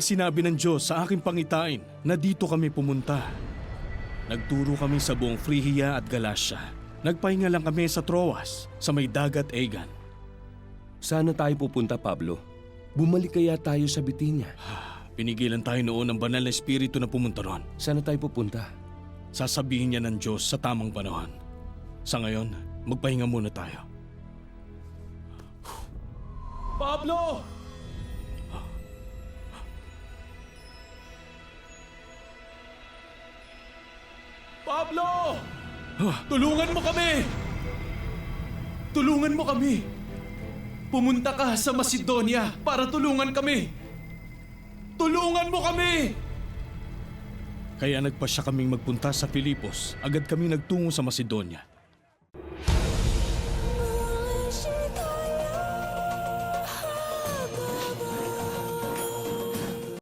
Sinabi ng Diyos sa aking pangitain na dito kami pumunta. Nagturo kami sa buong Frigia at Galacia. Nagpahinga lang kami sa Troas, sa may dagat Aegan. Sana tayo pupunta, Pablo. Bumalik kaya tayo sa Bitinia. Pinigilan tayo noon ng banal na espiritu na pumunta ron. Sana tayo pupunta. Sasabihin niya ng Diyos sa tamang panahon. Sa ngayon, magpahinga muna tayo. Pablo! Pablo! Tulungan mo kami! Tulungan mo kami! Pumunta ka sa Macedonia para tulungan kami! Tulungan mo kami! Kaya nagpasya kaming magpunta sa Filipos. Agad kami nagtungo sa Macedonia.